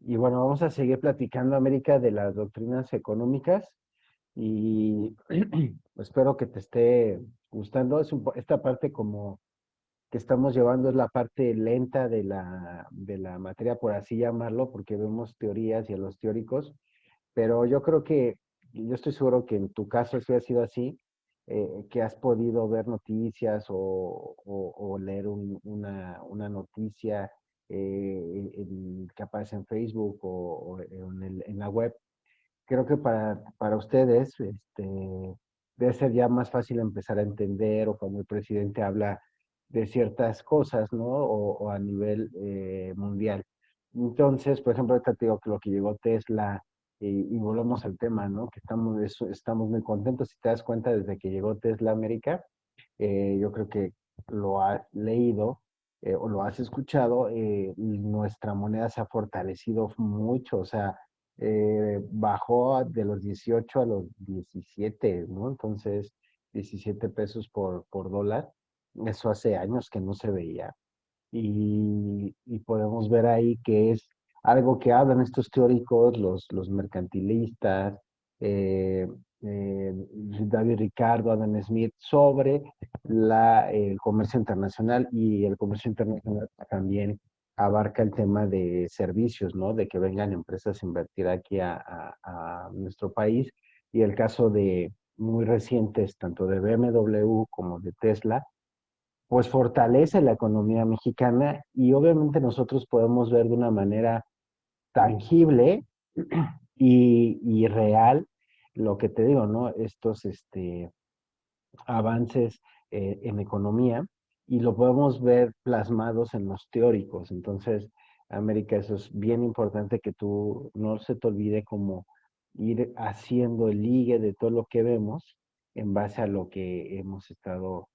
Y bueno, vamos a seguir platicando, América, de las doctrinas económicas y espero que te esté gustando. Esta parte como que estamos llevando es la parte lenta de la materia, por así llamarlo, porque vemos teorías y a los teóricos, pero yo creo que, yo estoy seguro que en tu caso sí ha sido así, que has podido ver noticias o leer una noticia que aparece en Facebook o en la web. Creo que para ustedes debe ser ya más fácil empezar a entender o cuando el presidente habla de ciertas cosas, ¿no? O a nivel mundial. Entonces, por ejemplo, ahorita te digo que lo que llegó Tesla, y volvemos al tema, ¿no? Que estamos muy contentos. Si te das cuenta, desde que llegó Tesla a América, yo creo que lo has leído o lo has escuchado, nuestra moneda se ha fortalecido mucho, o sea, bajó de los 18 a los 17, ¿no? Entonces, 17 pesos por dólar, eso hace años que no se veía. Y podemos ver ahí que es algo que hablan estos teóricos, los mercantilistas, eh, eh, David Ricardo, Adam Smith, sobre el comercio internacional, y el comercio internacional también abarca el tema de servicios, ¿no? De que vengan empresas a invertir aquí a nuestro país. Y el caso de muy recientes, tanto de BMW como de Tesla, pues fortalece la economía mexicana, y obviamente nosotros podemos ver de una manera tangible y real lo que te digo, ¿no? Estos avances en economía, y lo podemos ver plasmados en los teóricos. Entonces, América, eso es bien importante que tú no se te olvide como ir haciendo el ligue de todo lo que vemos en base a lo que hemos estado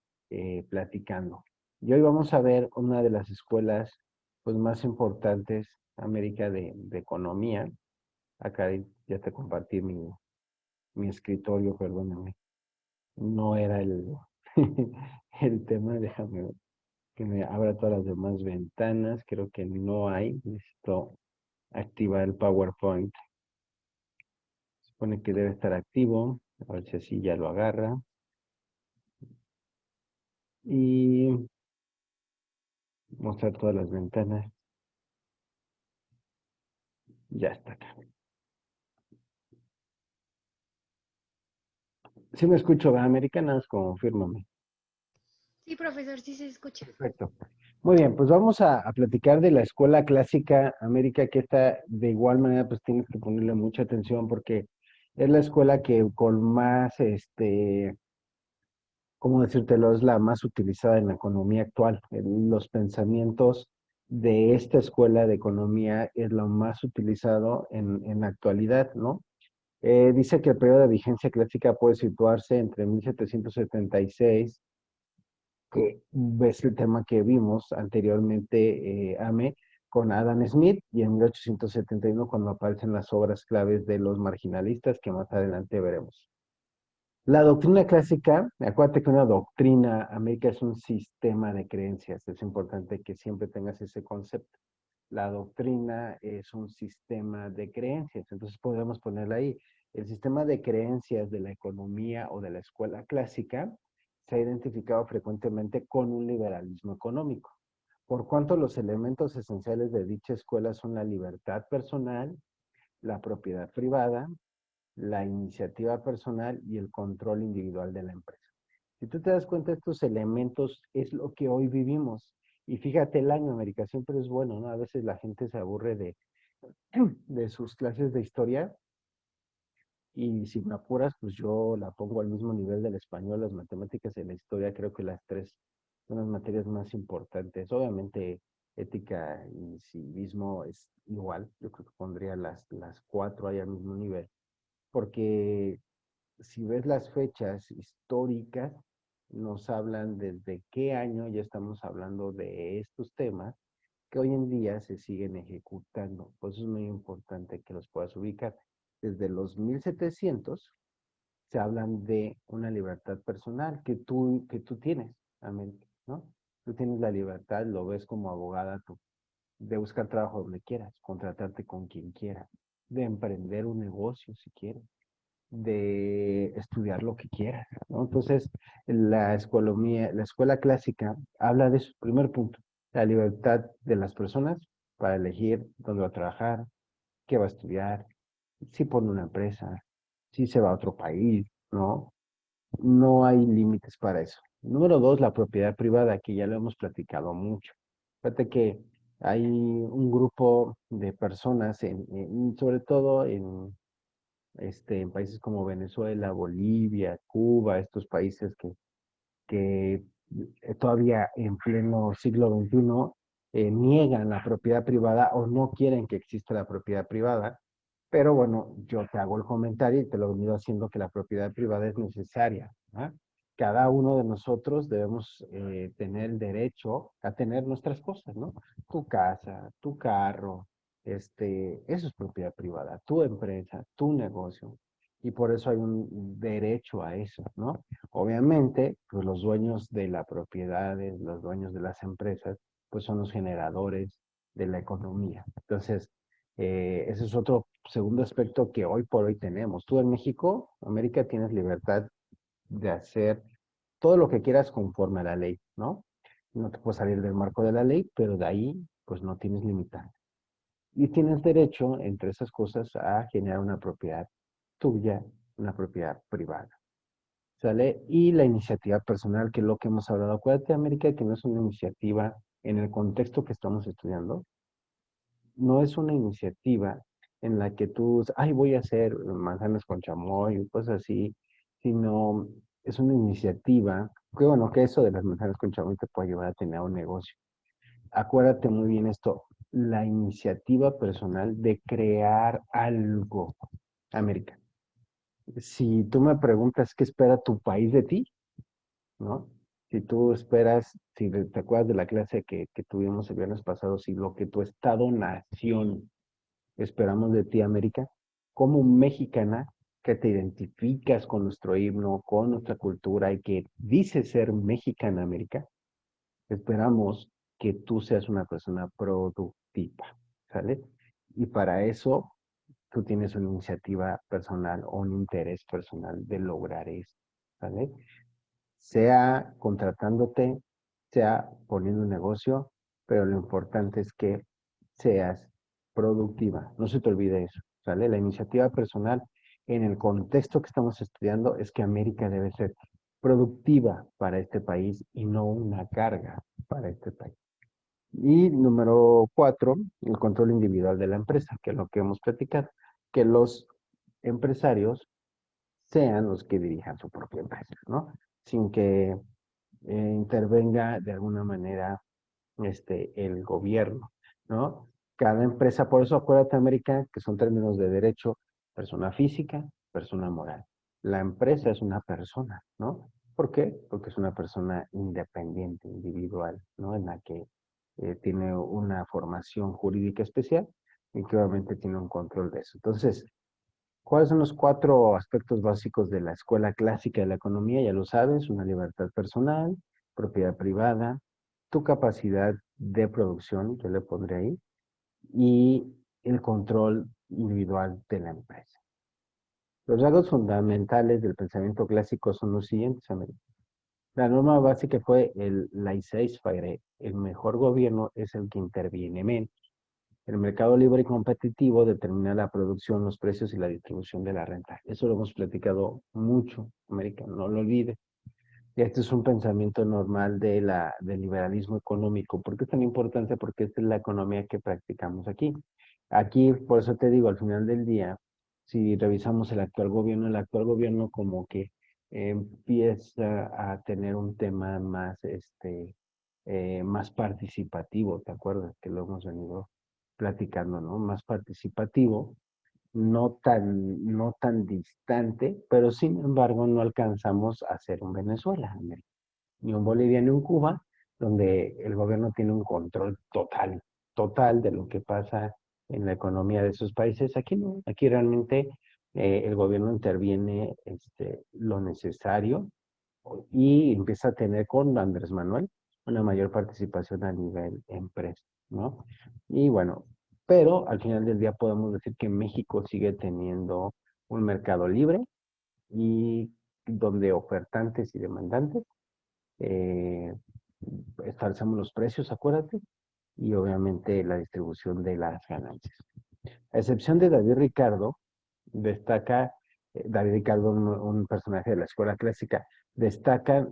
platicando. Y hoy vamos a ver una de las escuelas pues más importantes, América, de economía. Acá ya te compartí mi escritorio, perdóname. No era el tema. Déjame que me abra todas las demás ventanas. Creo que no hay. Necesito activar el PowerPoint. Supone que debe estar activo. A ver si así ya lo agarra. Y mostrar todas las ventanas. Ya está acá. Si me escucho, ¿verdad? Americanas, confírmame. Sí, profesor, sí se escucha. Perfecto. Muy bien, pues vamos a platicar de la escuela clásica, América, que esta de igual manera pues tienes que ponerle mucha atención porque es la escuela que con más, ¿cómo decírtelo? Es la más utilizada en la economía actual. Los pensamientos de esta escuela de economía es lo más utilizado en la actualidad, ¿no? Dice que el periodo de vigencia clásica puede situarse entre 1776, que ves el tema que vimos anteriormente, Ame, con Adam Smith, y en 1871 cuando aparecen las obras claves de los marginalistas que más adelante veremos. La doctrina clásica, acuérdate que una doctrina, América, es un sistema de creencias. Es importante que siempre tengas ese concepto. La doctrina es un sistema de creencias, entonces podemos ponerla ahí. El sistema de creencias de la economía o de la escuela clásica se ha identificado frecuentemente con un liberalismo económico, por cuanto los elementos esenciales de dicha escuela son la libertad personal, la propiedad privada, la iniciativa personal y el control individual de la empresa. Si tú te das cuenta, estos elementos es lo que hoy vivimos. Y fíjate, el año, América, siempre es bueno, ¿no? A veces la gente se aburre de sus clases de historia, y si me apuras, pues yo la pongo al mismo nivel del español, las matemáticas y la historia. Creo que las tres son las materias más importantes. Obviamente, ética y civismo es igual. Yo creo que pondría las cuatro ahí al mismo nivel. Porque si ves las fechas históricas, nos hablan desde qué año ya estamos hablando de estos temas que hoy en día se siguen ejecutando. Por eso es muy importante que los puedas ubicar. Desde los 1700 se hablan de una libertad personal que tú tienes, amén, ¿no? Tú tienes la libertad, lo ves como abogada tú. de buscar trabajo donde quieras, contratarte con quien quieras, de emprender un negocio si quieres, de estudiar lo que quieras, ¿no? Entonces, la escuela clásica habla de su primer punto, la libertad de las personas para elegir dónde va a trabajar, qué va a estudiar, si pone una empresa, si se va a otro país, ¿no? No hay límites para eso. Número dos, la propiedad privada, que ya lo hemos platicado mucho. Fíjate que hay un grupo de personas, sobre todo en países como Venezuela, Bolivia, Cuba, estos países que todavía en pleno siglo XXI niegan la propiedad privada o no quieren que exista la propiedad privada. Pero bueno, yo te hago el comentario y te lo he venido haciendo que la propiedad privada es necesaria, ¿ah? Cada uno de nosotros debemos tener el derecho a tener nuestras cosas, ¿no? Tu casa, tu carro, eso es propiedad privada, tu empresa, tu negocio. Y por eso hay un derecho a eso, ¿no? Obviamente, pues los dueños de las propiedades, los dueños de las empresas, pues son los generadores de la economía. Entonces, ese es otro segundo aspecto que hoy por hoy tenemos. Tú en México, América, tienes libertad de hacer todo lo que quieras conforme a la ley, ¿no? No te puedes salir del marco de la ley, pero de ahí, pues no tienes limitante. Y tienes derecho, entre esas cosas, a generar una propiedad tuya, una propiedad privada. ¿Sale? Y la iniciativa personal, que es lo que hemos hablado. Acuérdate, América, que no es una iniciativa en el contexto que estamos estudiando, no es una iniciativa en la que tú, ay, voy a hacer manzanas con chamoy y cosas así, sino es una iniciativa, que bueno, que eso de las manzanas con chamoy te puede llevar a tener un negocio. Acuérdate muy bien esto, la iniciativa personal de crear algo, América. Si tú me preguntas qué espera tu país de ti, ¿no? Si tú esperas, si te acuerdas de la clase que tuvimos el viernes pasado, si lo que tu estado-nación esperamos de ti, América, como mexicana que te identificas con nuestro himno, con nuestra cultura y que dices ser mexicana, América, esperamos que tú seas una persona productiva, ¿sale? Y para eso tú tienes una iniciativa personal o un interés personal de lograr eso, ¿sale? Sea contratándote, sea poniendo un negocio, pero lo importante es que seas productiva. No se te olvide eso, ¿sale? La iniciativa personal en el contexto que estamos estudiando es que América debe ser productiva para este país y no una carga para este país. Y número cuatro, el control individual de la empresa, que es lo que hemos platicado, que los empresarios sean los que dirijan su propia empresa, ¿no? Sin que intervenga de alguna manera el gobierno, ¿no? Cada empresa, por eso acuérdate, América, que son términos de derecho, persona física, persona moral. La empresa es una persona, ¿no? ¿Por qué? Porque es una persona independiente, individual, ¿no? En la que tiene una formación jurídica especial y que obviamente tiene un control de eso. Entonces, ¿cuáles son los cuatro aspectos básicos de la escuela clásica de la economía? Ya lo sabes, una libertad personal, propiedad privada, tu capacidad de producción, yo le pondré ahí, y el control individual de la empresa. Los rasgos fundamentales del pensamiento clásico son los siguientes, amigos. La norma básica fue el laissez-faire. El mejor gobierno es el que interviene menos. El mercado libre y competitivo determina la producción, los precios y la distribución de la renta. Eso lo hemos platicado mucho, América, no lo olvides. Y este es un pensamiento normal del liberalismo económico. ¿Por qué es tan importante? Porque esta es la economía que practicamos aquí. Aquí, por eso te digo, al final del día, si revisamos el actual gobierno como que empieza a tener un tema más, más participativo, ¿te acuerdas? Que lo hemos venido platicando, ¿no? Más participativo, no tan distante, pero sin embargo no alcanzamos a ser un Venezuela, ni un Bolivia, ni un Cuba, donde el gobierno tiene un control total de lo que pasa en la economía de esos países. Aquí no, aquí realmente el gobierno interviene lo necesario y empieza a tener con Andrés Manuel una mayor participación a nivel empresa. ¿no? Y bueno, pero al final del día podemos decir que México sigue teniendo un mercado libre y donde ofertantes y demandantes eh, establecemos los precios, acuérdate, y obviamente la distribución de las ganancias. A excepción de David Ricardo, destaca, David Ricardo, un personaje de la escuela clásica, destacan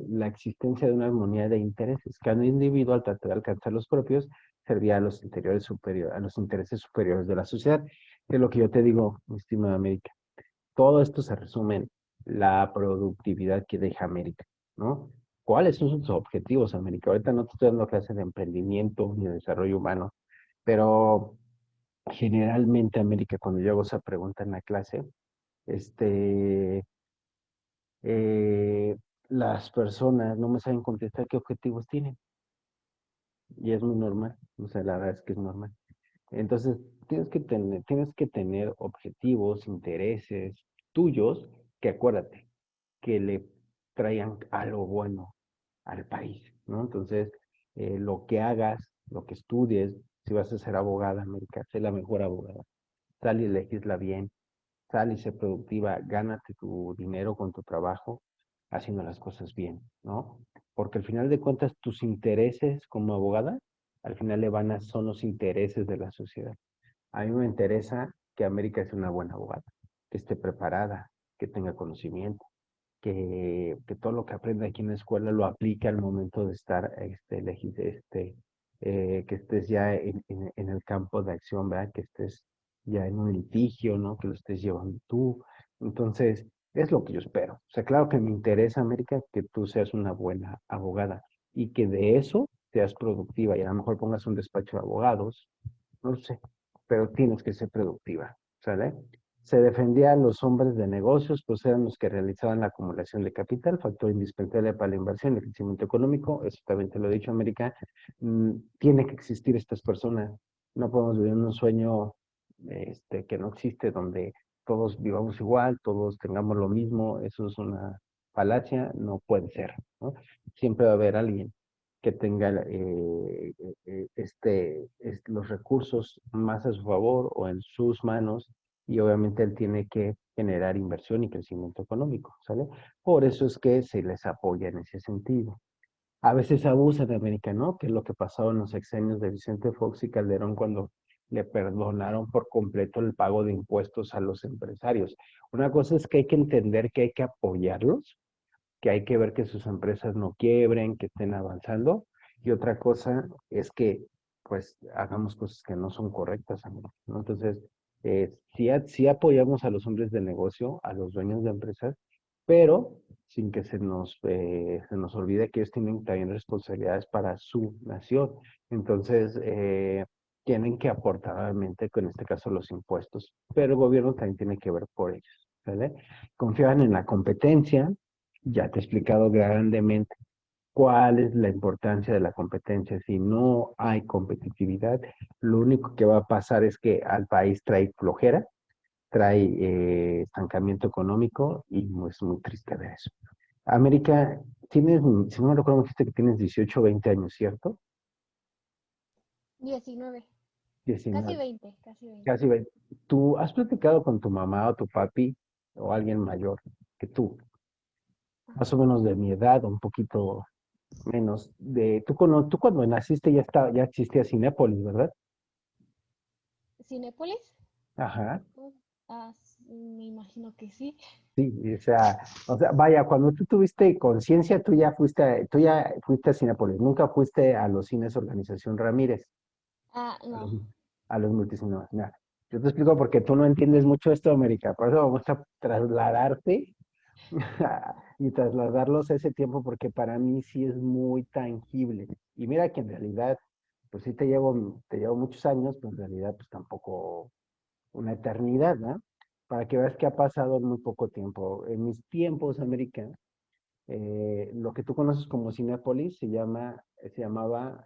la existencia de una armonía de intereses. Cada individuo al tratar de alcanzar los propios servía a los intereses superiores de la sociedad. Es lo que yo te digo, mi estimada América. Todo esto se resume en la productividad que deja América, ¿no? ¿Cuáles son sus objetivos, América? Ahorita no te estoy dando clases de emprendimiento ni de desarrollo humano, pero generalmente, América, cuando yo hago esa pregunta en la clase, este, eh, las personas no me saben contestar qué objetivos tienen. Y es muy normal. O sea, la verdad es que es normal. Entonces, tienes que tener objetivos, intereses tuyos, que acuérdate, que le traigan algo bueno al país, ¿no? Entonces, lo que hagas, lo que estudies, si vas a ser abogada, América, sé la mejor abogada. Sal y legisla bien, sal y sé productiva, gánate tu dinero con tu trabajo, haciendo las cosas bien, ¿no? Porque al final de cuentas, tus intereses como abogada, al final son los intereses de la sociedad. A mí me interesa que América sea una buena abogada, que esté preparada, que tenga conocimiento, que todo lo que aprende aquí en la escuela lo aplique al momento de estar, que estés ya en el campo de acción, ¿verdad? Que estés ya en un litigio, ¿no? Que lo estés llevando tú. Entonces, es lo que yo espero. O sea, claro que me interesa, América, que tú seas una buena abogada y que de eso seas productiva y a lo mejor pongas un despacho de abogados, no lo sé, pero tienes que ser productiva, ¿sale? Se defendía a los hombres de negocios, pues eran los que realizaban la acumulación de capital, factor indispensable para la inversión y el crecimiento económico. Eso también te lo he dicho, América. Tiene que existir estas personas. No podemos vivir en un sueño que no existe, donde todos vivamos igual, todos tengamos lo mismo. Eso es una falacia, no puede ser, ¿no? Siempre va a haber alguien que tenga los recursos más a su favor o en sus manos y obviamente él tiene que generar inversión y crecimiento económico, ¿sale? Por eso es que se les apoya en ese sentido. A veces abusan de América, ¿no? Que es lo que pasó en los sexenios de Vicente Fox y Calderón cuando le perdonaron por completo el pago de impuestos a los empresarios. Una cosa es que hay que entender que hay que apoyarlos, que hay que ver que sus empresas no quiebren, que estén avanzando. Y otra cosa es que, pues, hagamos cosas que no son correctas, amigo, ¿no? Entonces, sí apoyamos a los hombres de negocio, a los dueños de empresas, pero sin que se nos olvide que ellos tienen también responsabilidades para su nación. Entonces, tienen que aportar obviamente, con este caso, los impuestos, pero el gobierno también tiene que ver por ellos, ¿vale? Confían en la competencia, ya te he explicado grandemente cuál es la importancia de la competencia. Si no hay competitividad, lo único que va a pasar es que al país trae flojera, trae estancamiento económico y es muy triste ver eso. América, si no me recuerdo, me dijiste que tienes 18 o 20 años, ¿cierto? 19, casi 19, 20, casi 20. casi 20. ¿Tú has platicado con tu mamá o tu papi o alguien mayor que tú, más o menos de mi edad o un poquito menos? Tú cuando naciste ya existía Cinépolis, ¿verdad? ¿Cinépolis? Ajá. Me imagino que sí. Sí, o sea, vaya, cuando tú tuviste conciencia, tú ya fuiste a Cinépolis, nunca fuiste a los cines Organización Ramírez, a los, No. a los multicinemas. Nada. Yo te explico porque tú no entiendes mucho esto, América, por eso vamos a trasladarte y trasladarlos a ese tiempo porque para mí sí es muy tangible. Y mira que en realidad, pues sí te llevo muchos años, pero en realidad pues tampoco una eternidad, ¿no? Para que veas que ha pasado en muy poco tiempo. En mis tiempos, América, lo que tú conoces como Cinépolis se llamaba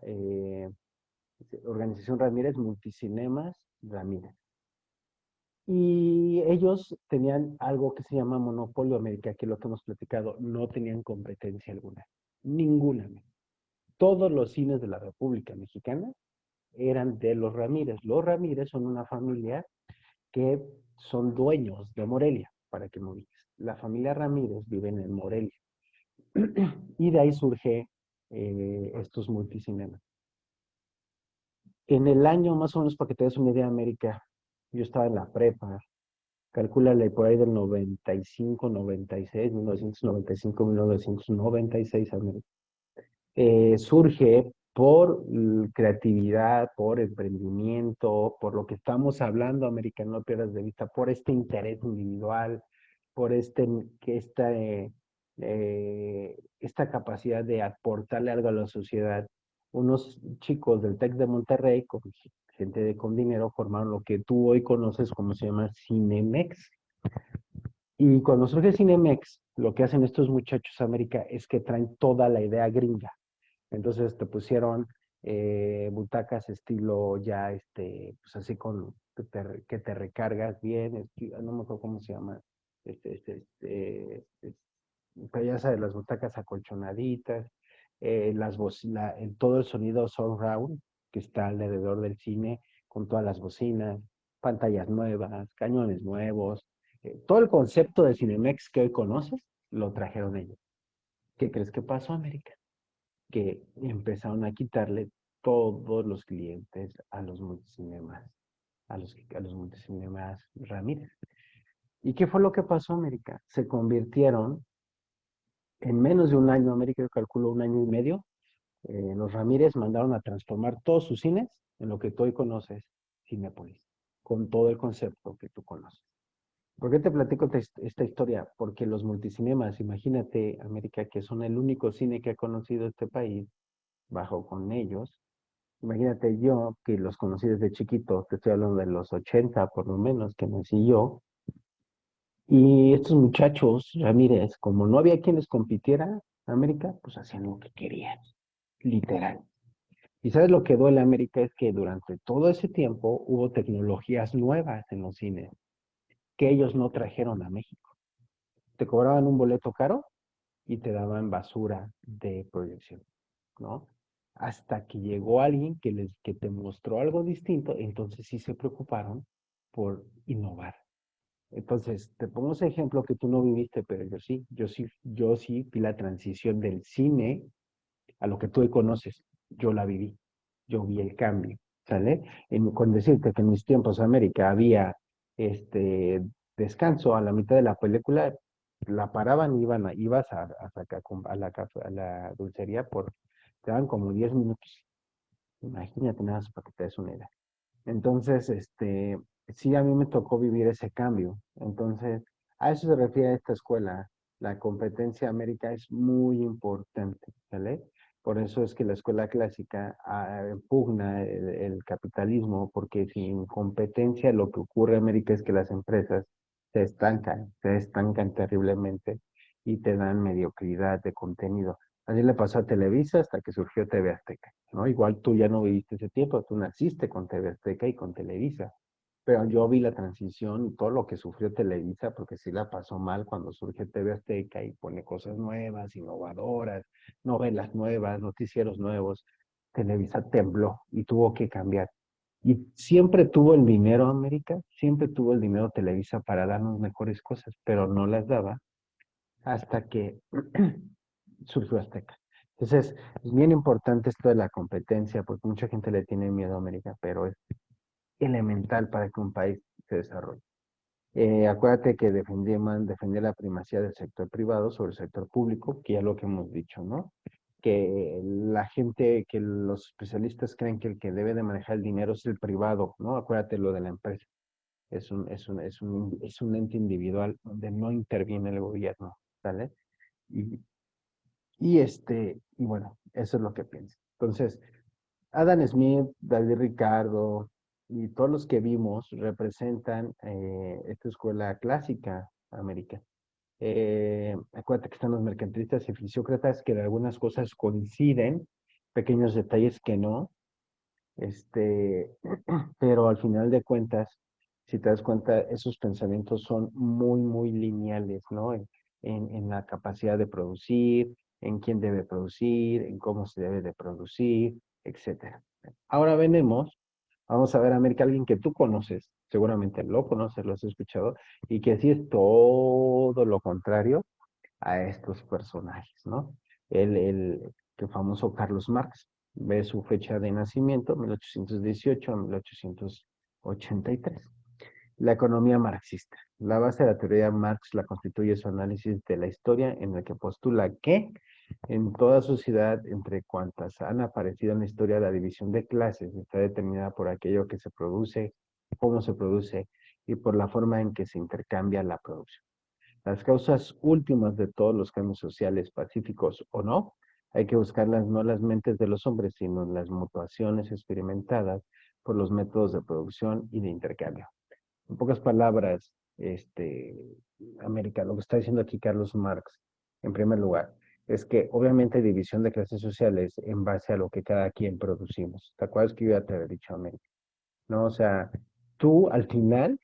Organización Ramírez Multicinemas Ramírez. Y ellos tenían algo que se llama monopolio, América, que es lo que hemos platicado, no tenían competencia alguna, ninguna. todos los cines de la República Mexicana eran de los Ramírez. Los Ramírez son una familia que son dueños de Morelia, para que me ubiques. La familia Ramírez vive en Morelia. Y de ahí surge estos multicinemas. En el año, más o menos, para que te des una idea, América, yo estaba en la prepa, calcúlale por ahí del 95, 96, 1995, 1996, América. Surge por creatividad, por emprendimiento, por lo que estamos hablando, América, no pierdas de vista, por este interés individual, por esta capacidad de aportarle algo a la sociedad. Unos chicos del TEC de Monterrey, con con dinero, formaron lo que tú hoy conoces como se llama Cinemex. Y cuando surge Cinemex, lo que hacen estos muchachos, América, es que traen toda la idea gringa. Entonces te pusieron butacas estilo ya, pues así que te recargas bien, no me acuerdo cómo se llama, este, este, este, este, pero ya sabes, las butacas acolchonaditas, todo el sonido surround que está alrededor del cine, con todas las bocinas, pantallas nuevas, cañones nuevos, todo el concepto de Cinemex que hoy conoces, lo trajeron ellos. ¿Qué crees que pasó, América? Que empezaron a quitarle todos los clientes a los multicinemas, a los multicinemas Ramírez. ¿Y qué fue lo que pasó, América? Se convirtieron en menos de un año, América, yo calculo un año y medio, los Ramírez mandaron a transformar todos sus cines en lo que tú hoy conoces, Cinépolis, con todo el concepto que tú conoces. ¿Por qué te platico esta historia? Porque los multicinemas, imagínate, América, que son el único cine que ha conocido este país, bajo con ellos. Imagínate yo, que los conocí desde chiquito, te estoy hablando de los 80 por lo menos, que nací yo. Y estos muchachos, Ramírez, como no había quien les compitiera, América, pues hacían lo que querían, literal. Y sabes lo que duele, América, es que durante todo ese tiempo hubo tecnologías nuevas en los cines que ellos no trajeron a México. Te cobraban un boleto caro y te daban basura de proyección, ¿no? Hasta que llegó alguien que te mostró algo distinto, entonces sí se preocuparon por innovar. Entonces, te pongo ese ejemplo que tú no viviste, pero yo sí vi la transición del cine a lo que tú hoy conoces. Yo la viví, yo vi el cambio, ¿sale? Con decirte que en mis tiempos América había este descanso a la mitad de la película, la paraban y ibas a sacar a la dulcería te daban como 10 minutos. Imagínate nada más para que te des una idea. Entonces, sí, a mí me tocó vivir ese cambio. Entonces, a eso se refiere esta escuela. La competencia América es muy importante, ¿vale? Por eso es que la escuela clásica pugna el capitalismo, porque sin competencia lo que ocurre en América es que las empresas se estancan terriblemente y te dan mediocridad de contenido. Así le pasó a Televisa hasta que surgió TV Azteca, ¿no? Igual tú ya no viviste ese tiempo, tú naciste con TV Azteca y con Televisa, pero yo vi la transición y todo lo que sufrió Televisa, porque sí la pasó mal cuando surge TV Azteca y pone cosas nuevas, innovadoras, novelas nuevas, noticieros nuevos. Televisa tembló y tuvo que cambiar. Y siempre tuvo el dinero, América, siempre tuvo el dinero Televisa para darnos mejores cosas, pero no las daba hasta que surgió Azteca. Entonces, es bien importante esto de la competencia, porque mucha gente le tiene miedo a América, pero es elemental para que un país se desarrolle. Acuérdate que defendía la primacía del sector privado sobre el sector público, que ya lo que hemos dicho, ¿no? Que que los especialistas creen que el que debe de manejar el dinero es el privado, ¿no? Acuérdate lo de la empresa. Es un ente individual donde no interviene el gobierno, ¿sale? Y, y bueno, eso es lo que pienso. Entonces, Adam Smith, David Ricardo y todos los que vimos representan esta escuela clásica americana. Acuérdate que están los mercantilistas y fisiócratas que de algunas cosas coinciden, pequeños detalles que no, pero al final de cuentas, si te das cuenta, esos pensamientos son muy, muy lineales, ¿no? En la capacidad de producir, en quién debe producir, en cómo se debe de producir, etcétera. Ahora vamos a ver, América, alguien que tú conoces, seguramente lo conoces, lo has escuchado, y que sí es todo lo contrario a estos personajes, ¿no? El famoso Carlos Marx, ve su fecha de nacimiento, 1818 a 1883. La economía marxista. La base de la teoría de Marx la constituye su análisis de la historia en el que postula que en toda sociedad, entre cuantas han aparecido en la historia, la división de clases está determinada por aquello que se produce, cómo se produce y por la forma en que se intercambia la producción. Las causas últimas de todos los cambios sociales, pacíficos o no, hay que buscarlas no en las mentes de los hombres, sino en las mutuaciones experimentadas por los métodos de producción y de intercambio. En pocas palabras, América, lo que está diciendo aquí Carlos Marx, en primer lugar, es que obviamente hay división de clases sociales en base a lo que cada quien producimos. ¿Te acuerdas que yo ya te había dicho, América? ¿No? O sea, tú al final,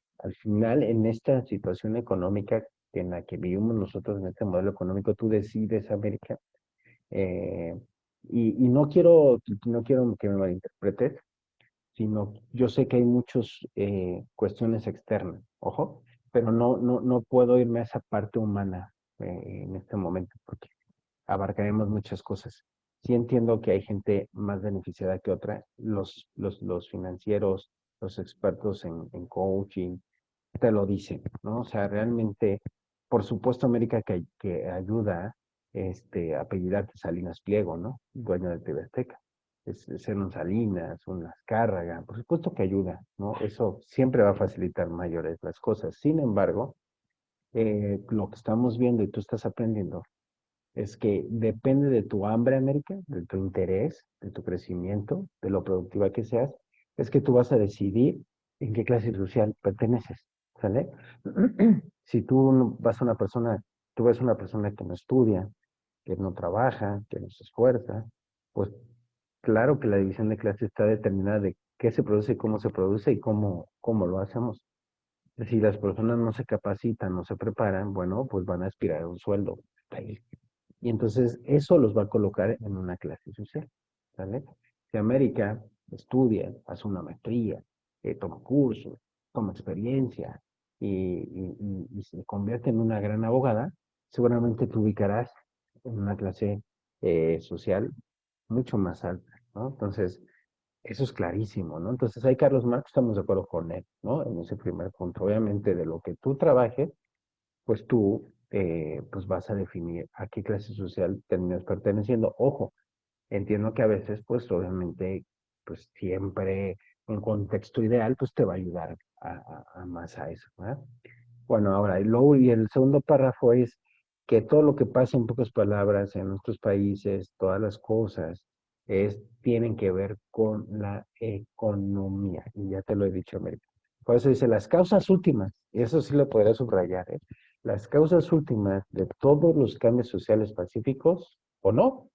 en esta situación económica en la que vivimos nosotros, en este modelo económico, tú decides, América, eh, y no quiero que me malinterpretes, sino yo sé que hay muchas cuestiones externas, ojo, pero no puedo irme a esa parte humana en este momento, porque abarcaremos muchas cosas. Sí entiendo que hay gente más beneficiada que otra, los financieros, los expertos en coaching, te lo dicen, ¿no? O sea, realmente, por supuesto, América que ayuda apellidarte Salinas Pliego, ¿no? Dueño de TV Azteca. Ser un Salinas, un Azcárraga, por supuesto que ayuda, ¿no? Eso siempre va a facilitar mayores las cosas. Sin embargo, lo que estamos viendo y tú estás aprendiendo es que depende de tu hambre, América, de tu interés, de tu crecimiento, de lo productiva que seas, es que tú vas a decidir en qué clase social perteneces, ¿sale? Si tú ves una persona que no estudia, que no trabaja, que no se esfuerza, pues claro que la división de clase está determinada de qué se produce, cómo se produce y cómo lo hacemos. Si las personas no se capacitan, no se preparan, bueno, pues van a aspirar a un sueldo. Y entonces eso los va a colocar en una clase social, ¿sale? Si América estudia, hace una maestría, toma cursos, toma experiencia y se convierte en una gran abogada, seguramente te ubicarás en una clase social mucho más alta, ¿no? Entonces, eso es clarísimo, ¿no? Entonces, ahí Carlos Marx estamos de acuerdo con él, ¿no? En ese primer punto. Obviamente, de lo que tú trabajes, pues tú pues vas a definir a qué clase social terminas perteneciendo. Ojo, entiendo que a veces, pues obviamente, pues siempre un contexto ideal, pues te va a ayudar a más a eso, ¿verdad? Bueno, ahora, y el segundo párrafo es que todo lo que pasa en pocas palabras en nuestros países, todas las cosas, tienen que ver con la economía. Y ya te lo he dicho, América. Por eso dice, las causas últimas, y eso sí lo podría subrayar, ¿eh? Las causas últimas de todos los cambios sociales pacíficos, o no,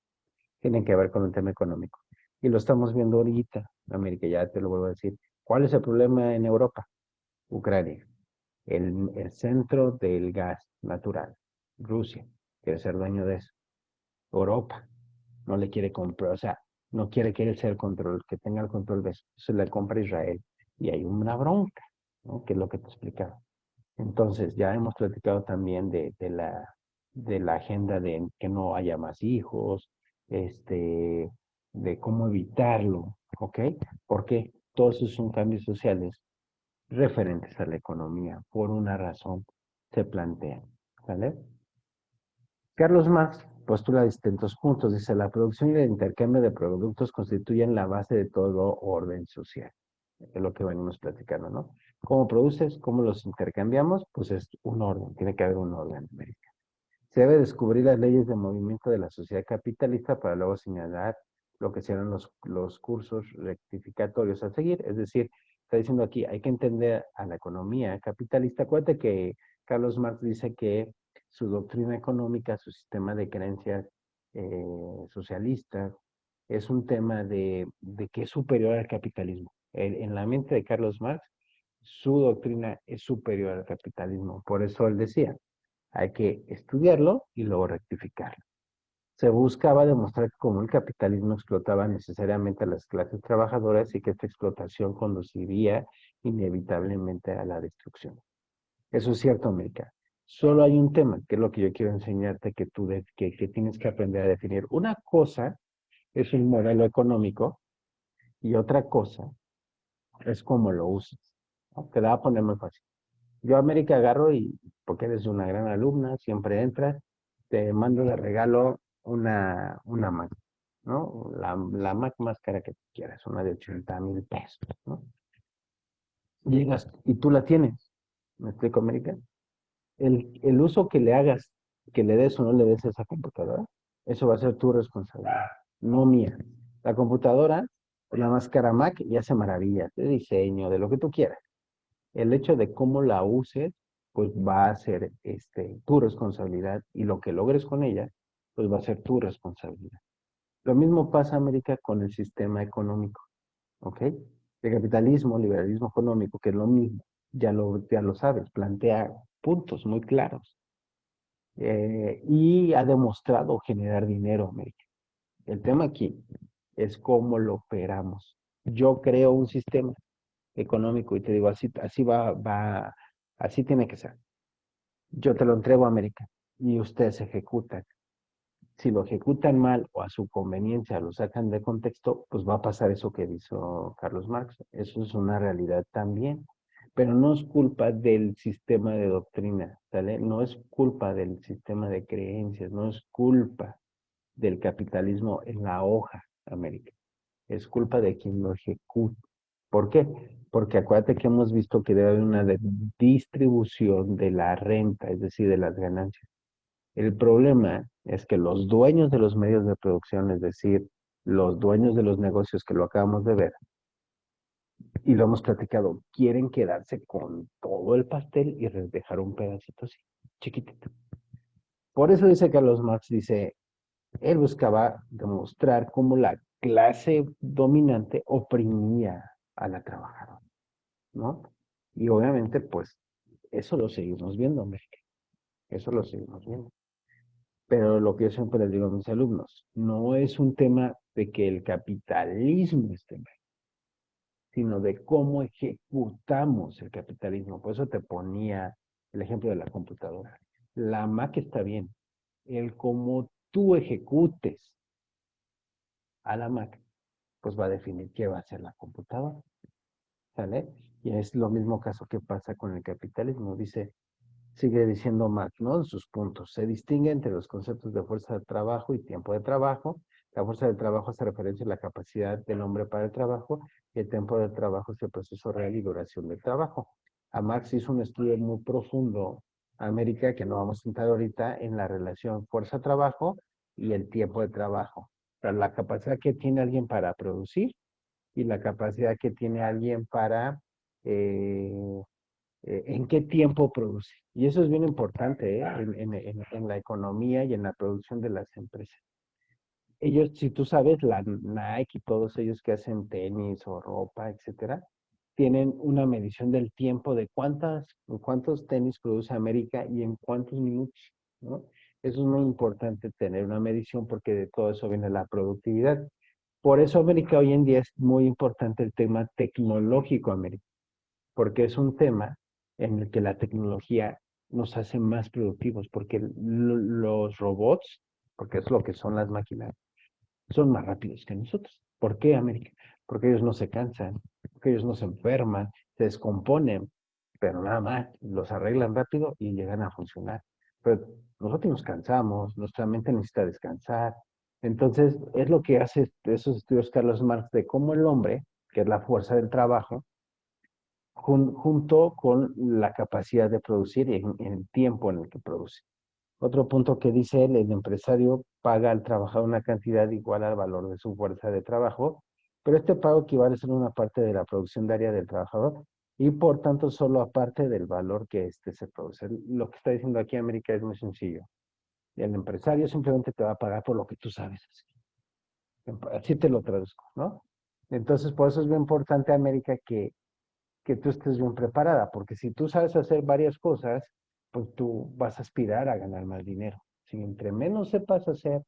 tienen que ver con el tema económico. Y lo estamos viendo ahorita, América, ya te lo vuelvo a decir. ¿Cuál es el problema en Europa? Ucrania, el centro del gas natural. Rusia quiere ser dueño de eso. Europa no le quiere comprar, o sea, no quiere que él sea el control, que tenga el control de eso. Eso le compra Israel. Y hay una bronca, ¿no? Que es lo que te explicaba. Entonces, ya hemos platicado también de la agenda de que no haya más hijos, de cómo evitarlo, ¿ok? Porque todos esos son cambios sociales referentes a la economía, por una razón se plantean, ¿vale? Carlos Marx postula distintos puntos. Dice, la producción y el intercambio de productos constituyen la base de todo orden social. Es lo que venimos platicando, ¿no? ¿Cómo produces? ¿Cómo los intercambiamos? Pues es un orden, tiene que haber un orden en América. Se debe descubrir las leyes de movimiento de la sociedad capitalista para luego señalar lo que serán los cursos rectificatorios a seguir. Es decir, está diciendo aquí, hay que entender a la economía capitalista. Acuérdate que Carlos Marx dice que su doctrina económica, su sistema de creencias socialistas, es un tema de que es superior al capitalismo. En la mente de Carlos Marx, su doctrina es superior al capitalismo. Por eso él decía, hay que estudiarlo y luego rectificarlo. Se buscaba demostrar que como el capitalismo explotaba necesariamente a las clases trabajadoras y que esta explotación conduciría inevitablemente a la destrucción. Eso es cierto, América. Solo hay un tema, que es lo que yo quiero enseñarte, que tienes que aprender a definir. Una cosa es un modelo económico y otra cosa es cómo lo usas, ¿no? Te la voy a poner muy fácil. Yo, América, agarro y, porque eres una gran alumna, siempre entras, te mando de regalo una Mac, ¿no? La Mac más cara que quieras, una de 80,000 pesos, ¿no? Llegas y tú la tienes. ¿Me explico, América? El uso que le hagas, que le des o no le des a esa computadora, eso va a ser tu responsabilidad, no mía. La computadora, la más cara Mac, y hace maravillas de diseño, de lo que tú quieras. El hecho de cómo la uses, pues va a ser tu responsabilidad y lo que logres con ella, pues va a ser tu responsabilidad. Lo mismo pasa, América, con el sistema económico, ¿ok? El capitalismo, liberalismo económico, que es lo mismo, ya lo sabes, plantea puntos muy claros y ha demostrado generar dinero, América. El tema aquí es cómo lo operamos. Yo creo un sistema económico y te digo, así así tiene que ser. Yo te lo entrego a América y ustedes ejecutan. Si lo ejecutan mal o a su conveniencia lo sacan de contexto, pues va a pasar eso que hizo Carlos Marx. Eso es una realidad también. Pero no es culpa del sistema de doctrina, ¿sale? No es culpa del sistema de creencias, no es culpa del capitalismo en la hoja, América. Es culpa de quien lo ejecuta. ¿Por qué? Porque acuérdate que hemos visto que debe haber una distribución de la renta, es decir, de las ganancias. El problema es que los dueños de los medios de producción, es decir, los dueños de los negocios que lo acabamos de ver y lo hemos platicado, quieren quedarse con todo el pastel y dejar un pedacito así, chiquitito. Por eso dice Carlos Marx, dice, él buscaba demostrar cómo la clase dominante oprimía a la trabajadora, ¿no? Y obviamente, pues, eso lo seguimos viendo, América. Eso lo seguimos viendo. Pero lo que yo siempre les digo a mis alumnos, no es un tema de que el capitalismo esté mal, sino de cómo ejecutamos el capitalismo. Por eso te ponía el ejemplo de la computadora. La Mac está bien. El cómo tú ejecutes a la Mac, pues va a definir qué va a ser la computadora. ¿Sale? Y es lo mismo caso que pasa con el capitalismo. Sigue diciendo Marx, ¿no? En sus puntos. Se distingue entre los conceptos de fuerza de trabajo y tiempo de trabajo. La fuerza de trabajo hace referencia a la capacidad del hombre para el trabajo y el tiempo de trabajo es el proceso real y duración del trabajo. A Marx hizo un estudio muy profundo, América, que no vamos a entrar ahorita, en la relación fuerza-trabajo y el tiempo de trabajo. O sea, la capacidad que tiene alguien para producir y la capacidad que tiene alguien para eh, en qué tiempo produce. Y eso es bien importante en la economía y en la producción de las empresas. Ellos, si tú sabes, la Nike y todos ellos que hacen tenis o ropa, etcétera, tienen una medición del tiempo de cuántos tenis produce América y en cuántos minutos, ¿no? Eso es muy importante tener una medición porque de todo eso viene la productividad. Por eso América hoy en día es muy importante el tema tecnológico, América, porque es un tema en el que la tecnología nos hace más productivos, porque los robots, porque es lo que son las máquinas, son más rápidos que nosotros. ¿Por qué, América? Porque ellos no se cansan, porque ellos no se enferman, se descomponen, pero nada más, los arreglan rápido y llegan a funcionar. Pero nosotros nos cansamos, nuestra mente necesita descansar. Entonces, es lo que hace esos estudios Carlos Marx de cómo el hombre, que es la fuerza del trabajo, junto con la capacidad de producir en el tiempo en el que produce. Otro punto que dice él, el empresario paga al trabajador una cantidad igual al valor de su fuerza de trabajo, pero este pago equivale a ser una parte de la producción diaria del trabajador y por tanto solo aparte del valor que éste se produce. Lo que está diciendo aquí América es muy sencillo. El empresario simplemente te va a pagar por lo que tú sabes hacer. Así te lo traduzco, ¿no? Entonces, por eso es muy importante, América, que tú estés bien preparada, porque si tú sabes hacer varias cosas, pues tú vas a aspirar a ganar más dinero. Si entre menos sepas hacer,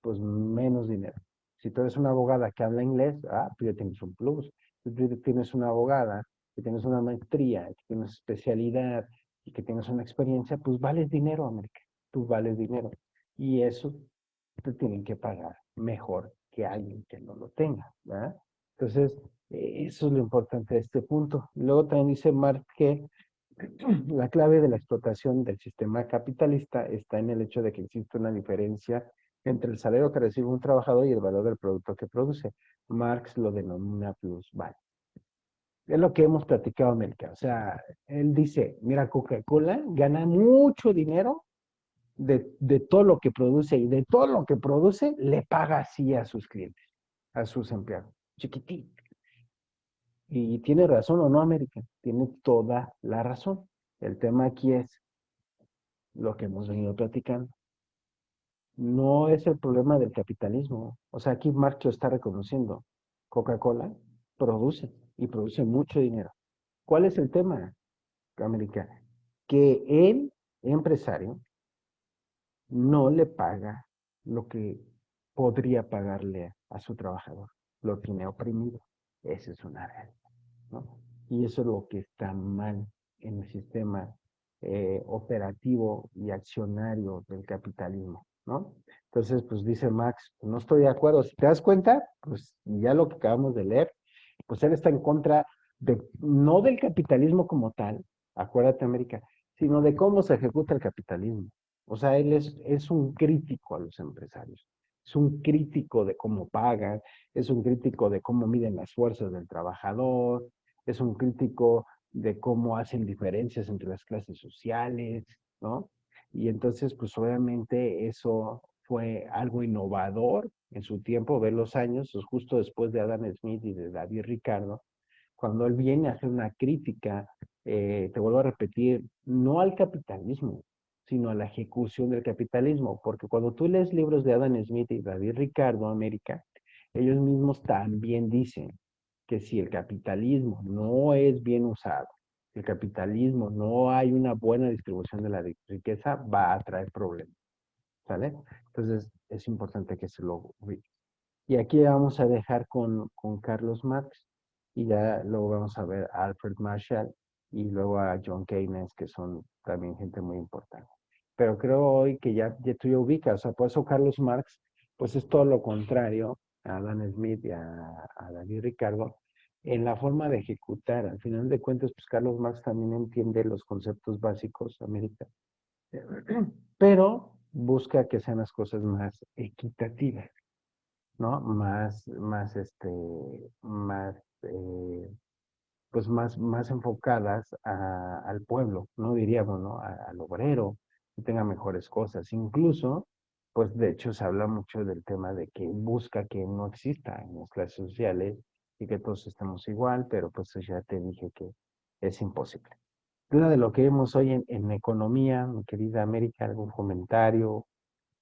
pues menos dinero. Si tú eres una abogada que habla inglés, pues ya tienes un plus. Si tú tienes una abogada que tienes una maestría, que tienes especialidad y que tienes una experiencia, pues vales dinero, América. Tú vales dinero. Y eso te tienen que pagar mejor que alguien que no lo tenga, ¿verdad? Entonces, eso es lo importante de este punto. Luego también dice Marx que la clave de la explotación del sistema capitalista está en el hecho de que existe una diferencia entre el salario que recibe un trabajador y el valor del producto que produce. Marx lo denomina plusvalía. Es lo que hemos platicado, América. O sea, él dice, mira, Coca-Cola gana mucho dinero de todo lo que produce y de todo lo que produce le paga así a sus clientes, a sus empleados. Chiquitito. Y tiene razón o no, América. Tiene toda la razón. El tema aquí es lo que hemos venido platicando. No es el problema del capitalismo. O sea, aquí Marx lo está reconociendo. Coca-Cola produce y produce mucho dinero. ¿Cuál es el tema, América? Que el empresario no le paga lo que podría pagarle a su trabajador. Lo tiene oprimido. Esa es una realidad, ¿no? Y eso es lo que está mal en el sistema operativo y accionario del capitalismo, ¿no? Entonces, pues dice Max, no estoy de acuerdo. Si te das cuenta, pues ya lo que acabamos de leer, pues él está en contra de, no del capitalismo como tal, acuérdate, América, sino de cómo se ejecuta el capitalismo. O sea, él es un crítico a los empresarios, es un crítico de cómo pagan, es un crítico de cómo miden las fuerzas del trabajador, es un crítico de cómo hacen diferencias entre las clases sociales, ¿no? Y entonces, pues obviamente eso fue algo innovador en su tiempo, ver los años, pues, justo después de Adam Smith y de David Ricardo, cuando él viene a hacer una crítica, te vuelvo a repetir, no al capitalismo, sino a la ejecución del capitalismo, porque cuando tú lees libros de Adam Smith y David Ricardo, América, ellos mismos también dicen que si el capitalismo no es bien usado, si el capitalismo no hay una buena distribución de la riqueza, va a traer problemas, ¿sale? Entonces es importante que se lo ubique. Y aquí vamos a dejar con Carlos Marx y ya luego vamos a ver a Alfred Marshall y luego a John Keynes, que son también gente muy importante. Pero creo hoy que ya tú ya ubicas, o sea, por eso Carlos Marx, pues es todo lo contrario a Adam Smith y a David Ricardo en la forma de ejecutar. Al final de cuentas, pues Carlos Marx también entiende los conceptos básicos América, pero busca que sean las cosas más equitativas, ¿no? Más, pues más enfocadas al pueblo, ¿no? Diríamos, ¿no? Al obrero, que tenga mejores cosas. Incluso, pues de hecho se habla mucho del tema de que busca que no exista en las clases sociales y que todos estemos igual, pero pues ya te dije que es imposible. Duda de lo que vemos hoy en economía, mi querida América, algún comentario,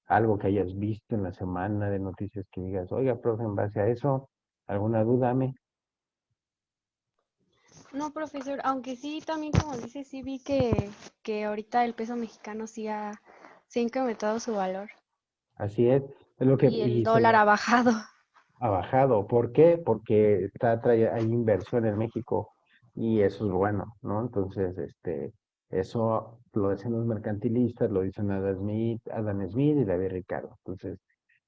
algo que hayas visto en la semana de noticias que digas, oiga, profe, en base a eso, ¿alguna duda, Ame? No, profesor, aunque sí, también como dice, sí vi que ahorita el peso mexicano sí ha incrementado su valor Así es lo que, y el dólar ha bajado. ha bajado. ¿Por qué? Porque hay inversión en México y eso es bueno, ¿no? Entonces, eso lo dicen los mercantilistas, lo dicen Adam Smith y David Ricardo. Entonces,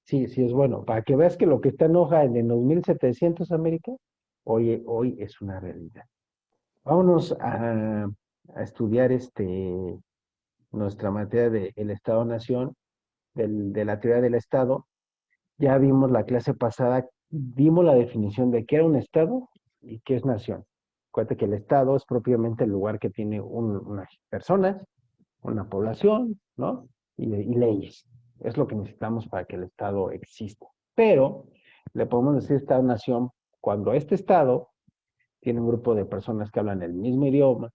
sí, sí es bueno. Para que veas que lo que está en hoja en el 2700 América, hoy es una realidad. Vámonos a estudiar nuestra materia de el Estado-Nación, de la teoría del Estado. Ya vimos la clase pasada, dimos la definición de qué era un Estado y qué es nación. Acuérdate que el Estado es propiamente el lugar que tiene unas personas, una población, ¿no? Y leyes. Es lo que necesitamos para que el Estado exista. Pero le podemos decir Estado-Nación cuando este Estado tiene un grupo de personas que hablan el mismo idioma,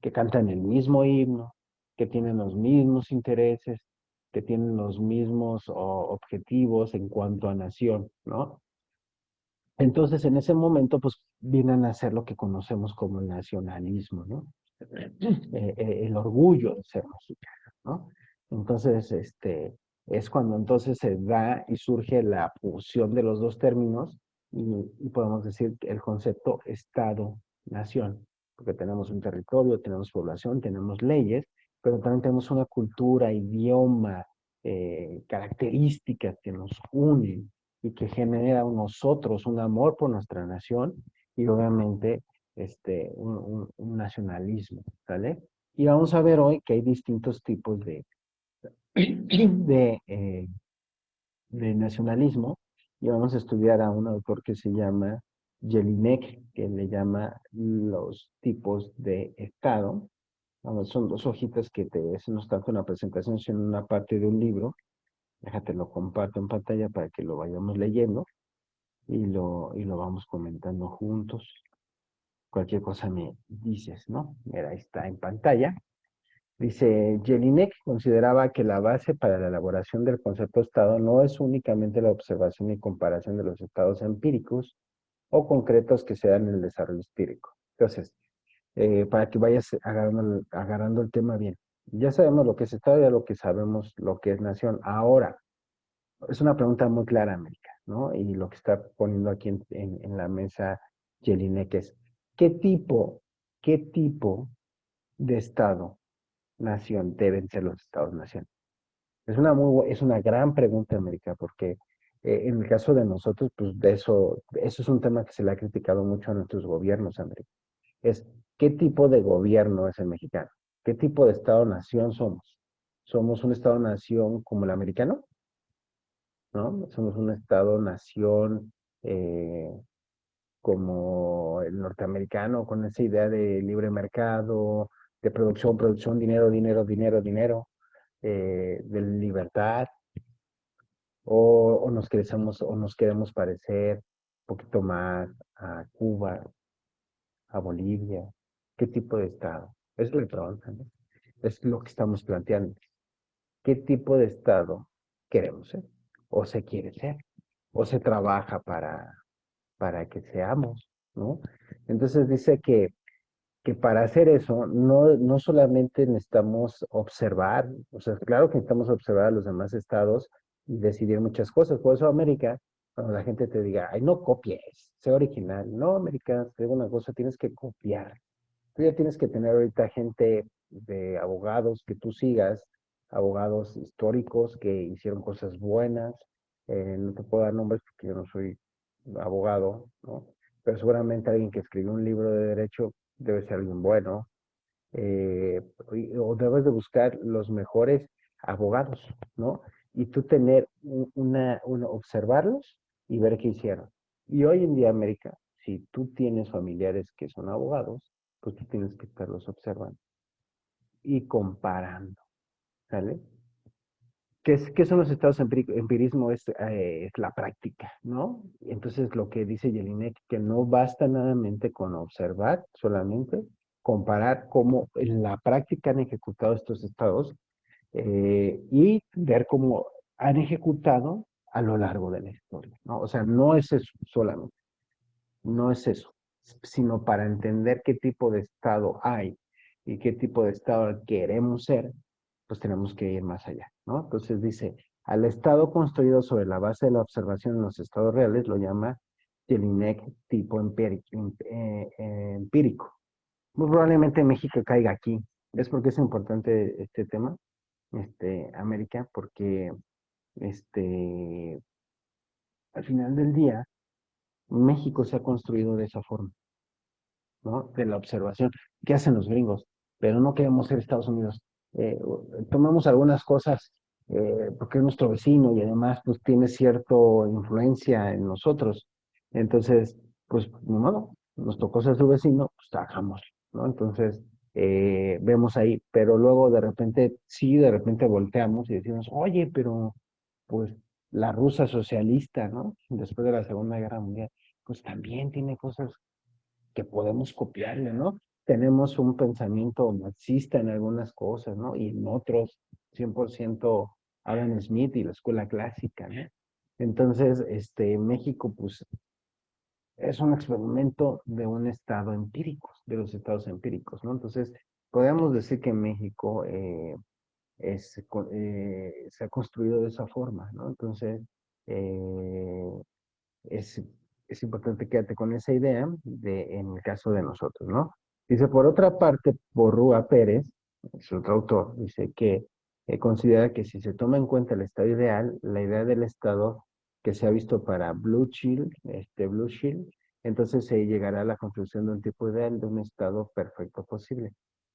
que cantan el mismo himno, que tienen los mismos intereses, que tienen los mismos objetivos en cuanto a nación, ¿no? Entonces, en ese momento, pues vienen a ser lo que conocemos como el nacionalismo, ¿no? El orgullo de ser mexicano, ¿no? Entonces, es cuando entonces se da y surge la fusión de los dos términos y podemos decir que el concepto Estado-Nación, porque tenemos un territorio, tenemos población, tenemos leyes, pero también tenemos una cultura, idioma, características que nos unen y que genera en nosotros un amor por nuestra nación y obviamente un nacionalismo, ¿sale? Y vamos a ver hoy que hay distintos tipos de, eh, de nacionalismo y vamos a estudiar a un autor que se llama Jelinek, que le llama los tipos de Estado. Vamos, son dos hojitas que es no es tanto una presentación, sino una parte de un libro. Déjate lo comparto en pantalla para que lo vayamos leyendo y lo vamos comentando juntos. Cualquier cosa me dices, ¿no? Mira, ahí está en pantalla. Dice, Jelinek consideraba que la base para la elaboración del concepto Estado no es únicamente la observación y comparación de los estados empíricos o concretos que se dan en el desarrollo empírico. Entonces, para que vayas agarrando el tema bien. Ya sabemos lo que es Estado, ya lo que sabemos lo que es nación. Ahora, es una pregunta muy clara, América, ¿no? Y lo que está poniendo aquí en la mesa Jelinek es, qué tipo de Estado nación deben ser los estados-nación? Es una gran pregunta, América, porque en el caso de nosotros, pues eso es un tema que se le ha criticado mucho a nuestros gobiernos, América. Es, ¿qué tipo de gobierno es el mexicano? ¿Qué tipo de estado-nación somos? ¿Somos un estado-nación como el americano? ¿No? ¿Somos un estado-nación eh, como el norteamericano, con esa idea de libre mercado, de producción, producción, dinero, dinero, dinero, dinero, de libertad, o nos queremos parecer un poquito más a Cuba, a Bolivia? ¿Qué tipo de Estado? Es la pregunta, ¿no? Es lo que estamos planteando. ¿Qué tipo de Estado queremos ser? ¿O se quiere ser? ¿O se trabaja para que seamos, ¿no? Entonces dice que para hacer eso no solamente necesitamos observar, o sea, claro que necesitamos observar a los demás estados y decidir muchas cosas. Por eso América, cuando la gente te diga, ay, no copies, sé original. No, América, te digo una cosa, tienes que copiar. Tú ya tienes que tener ahorita gente de abogados que tú sigas, abogados históricos que hicieron cosas buenas. No te puedo dar nombres porque yo no soy abogado, ¿no? Pero seguramente alguien que escribió un libro de derecho debe ser alguien bueno. eh, o debes de buscar los mejores abogados, ¿no? Y tú tener observarlos y ver qué hicieron. Y hoy en día, América, si tú tienes familiares que son abogados, pues tú tienes que estarlos observando y comparando, ¿sale? ¿Qué son los estados empíricos? Empirismo es la práctica, ¿no? Entonces lo que dice Jelinek, que no basta nada con observar solamente, comparar cómo en la práctica han ejecutado estos estados y ver cómo han ejecutado a lo largo de la historia, ¿no? O sea, no es eso solamente, no es eso, sino para entender qué tipo de estado hay y qué tipo de estado queremos ser, pues tenemos que ir más allá, ¿no? Entonces dice, al estado construido sobre la base de la observación en los estados reales lo llama Jelinek tipo empírico. Muy probablemente México caiga aquí. ¿Es porque es importante este tema, América? Porque este, al final del día, México se ha construido de esa forma, ¿no? De la observación. ¿Qué hacen los gringos? Pero no queremos ser Estados Unidos. Tomamos algunas cosas porque es nuestro vecino y además pues tiene cierta influencia en nosotros. Entonces, pues, ni modo, nos tocó ser su vecino, pues trabajamos, ¿no? Entonces, vemos ahí, pero luego de repente, sí, de repente volteamos y decimos, oye, pero pues la rusa socialista, ¿no? Después de la Segunda Guerra Mundial, pues también tiene cosas que podemos copiarle, ¿no? Tenemos un pensamiento marxista en algunas cosas, ¿no? Y en otros, 100% Adam Smith y la escuela clásica, ¿no? Entonces, México, pues, es un experimento de un estado empírico, de los estados empíricos, ¿no? Entonces, podemos decir que México se ha construido de esa forma, ¿no? Entonces, eh, es, es importante quedarte con esa idea en el caso de nosotros, ¿no? Dice, por otra parte, Porrúa Pérez, es otro autor, dice que considera que si se toma en cuenta el estado ideal, la idea del estado que se ha visto para Blue Shield, entonces se llegará a la construcción de un tipo ideal de un estado perfecto posible.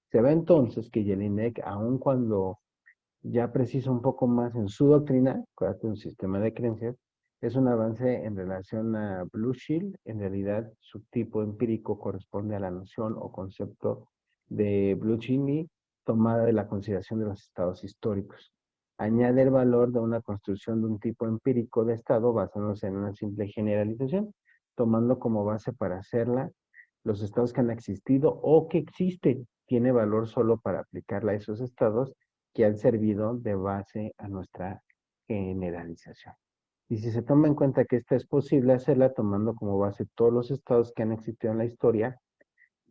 Se ve entonces que Jelinek, aun cuando ya precisa un poco más en su doctrina, acuérdate, un sistema de creencias, es un avance en relación a Blue Shield. En realidad, su tipo empírico corresponde a la noción o concepto de Blue Chimney tomada de la consideración de los estados históricos. Añade el valor de una construcción de un tipo empírico de estado basándose en una simple generalización, tomando como base para hacerla los estados que han existido o que existen. Tiene valor solo para aplicarla a esos estados que han servido de base a nuestra generalización. Y si se toma en cuenta que esta es posible hacerla tomando como base todos los estados que han existido en la historia,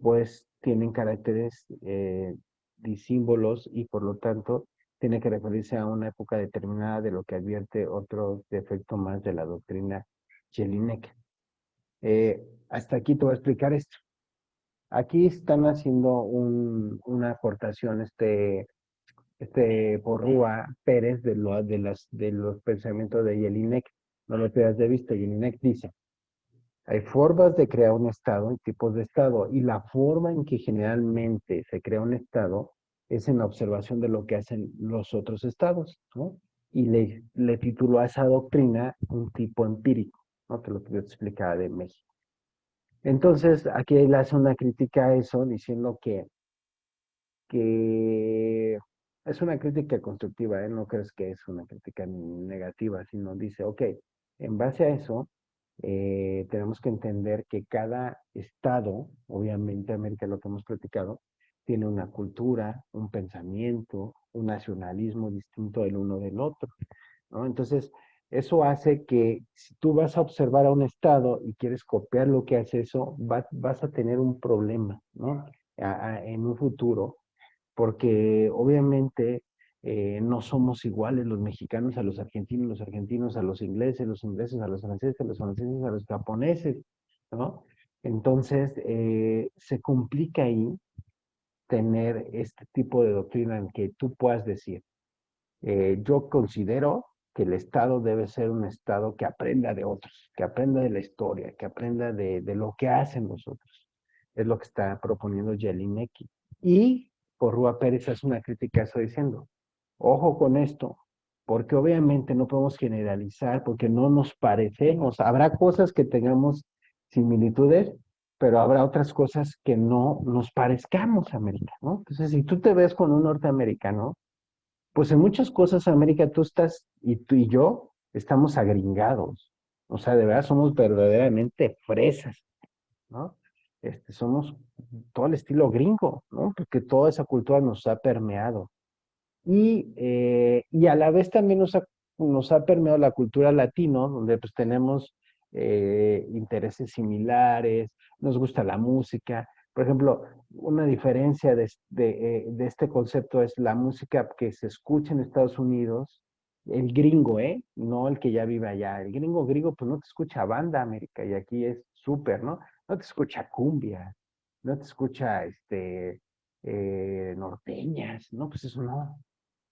pues tienen caracteres disímbolos y por lo tanto tiene que referirse a una época determinada de lo que advierte otro defecto más de la doctrina Jelinek. Hasta aquí te voy a explicar esto. Aquí están haciendo una aportación Porrúa Pérez de los pensamientos de Jelinek. No lo pierdas de vista. Jelinek dice, hay formas de crear un estado y tipos de estado, y la forma en que generalmente se crea un estado es en la observación de lo que hacen los otros estados, ¿no? Y le tituló a esa doctrina un tipo empírico, ¿no? Que lo que yo te explicaba de México. Entonces, aquí él hace una crítica a eso, diciendo que es una crítica constructiva, ¿eh? No crees que es una crítica negativa, sino dice, ok, en base a eso, tenemos que entender que cada estado, obviamente América, lo que hemos platicado, tiene una cultura, un pensamiento, un nacionalismo distinto el uno del otro, ¿no? Entonces, eso hace que si tú vas a observar a un estado y quieres copiar lo que hace eso, vas a tener un problema, ¿no? En un futuro, porque obviamente no somos iguales los mexicanos a los argentinos a los ingleses a los franceses a los japoneses, ¿no? Entonces, se complica ahí tener este tipo de doctrina en que tú puedas decir, yo considero que el Estado debe ser un Estado que aprenda de otros, que aprenda de la historia, que aprenda de lo que hacen los otros. Es lo que está proponiendo Jelinek. Y por Rúa Pérez hace una crítica a eso diciendo, ojo con esto, porque obviamente no podemos generalizar, porque no nos parecemos. Habrá cosas que tengamos similitudes, pero habrá otras cosas que no nos parezcamos a América, ¿no? Entonces, si tú te ves con un norteamericano, pues en muchas cosas, América, tú y yo estamos agringados. O sea, de verdad somos verdaderamente fresas, ¿no? Somos todo el estilo gringo, ¿no? Porque toda esa cultura nos ha permeado. Y a la vez también nos ha permeado la cultura latino, donde pues tenemos intereses similares, nos gusta la música. Por ejemplo, una diferencia de este concepto es la música que se escucha en Estados Unidos, el gringo, ¿eh? No el que ya vive allá. El gringo griego, pues no te escucha banda, América, y aquí es súper, ¿no? No te escucha cumbia, no te escucha norteñas, ¿no? Pues eso no.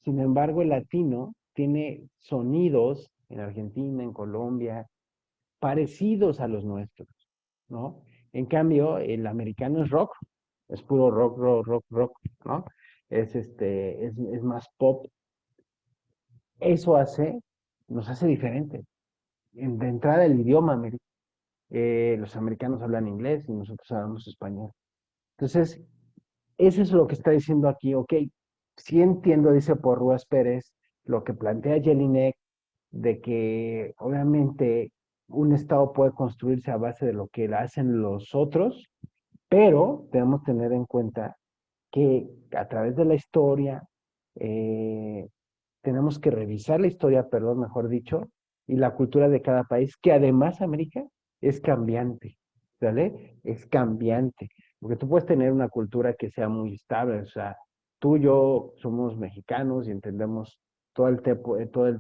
Sin embargo, el latino tiene sonidos en Argentina, en Colombia, parecidos a los nuestros, ¿no? En cambio, el americano es rock, es puro rock, rock, rock, rock, ¿no? Es más pop. Eso nos hace diferentes. De entrada, el idioma, los americanos hablan inglés y nosotros hablamos español. Entonces, eso es lo que está diciendo aquí, ok, sí entiendo, dice Porruas Pérez, lo que plantea Jelinek, de que obviamente un Estado puede construirse a base de lo que hacen los otros, pero debemos tener en cuenta que a través de la historia, eh, tenemos que revisar la historia, perdón, mejor dicho, y la cultura de cada país, que además América es cambiante, ¿vale? Es cambiante, porque tú puedes tener una cultura que sea muy estable, o sea, tú y yo somos mexicanos y entendemos todo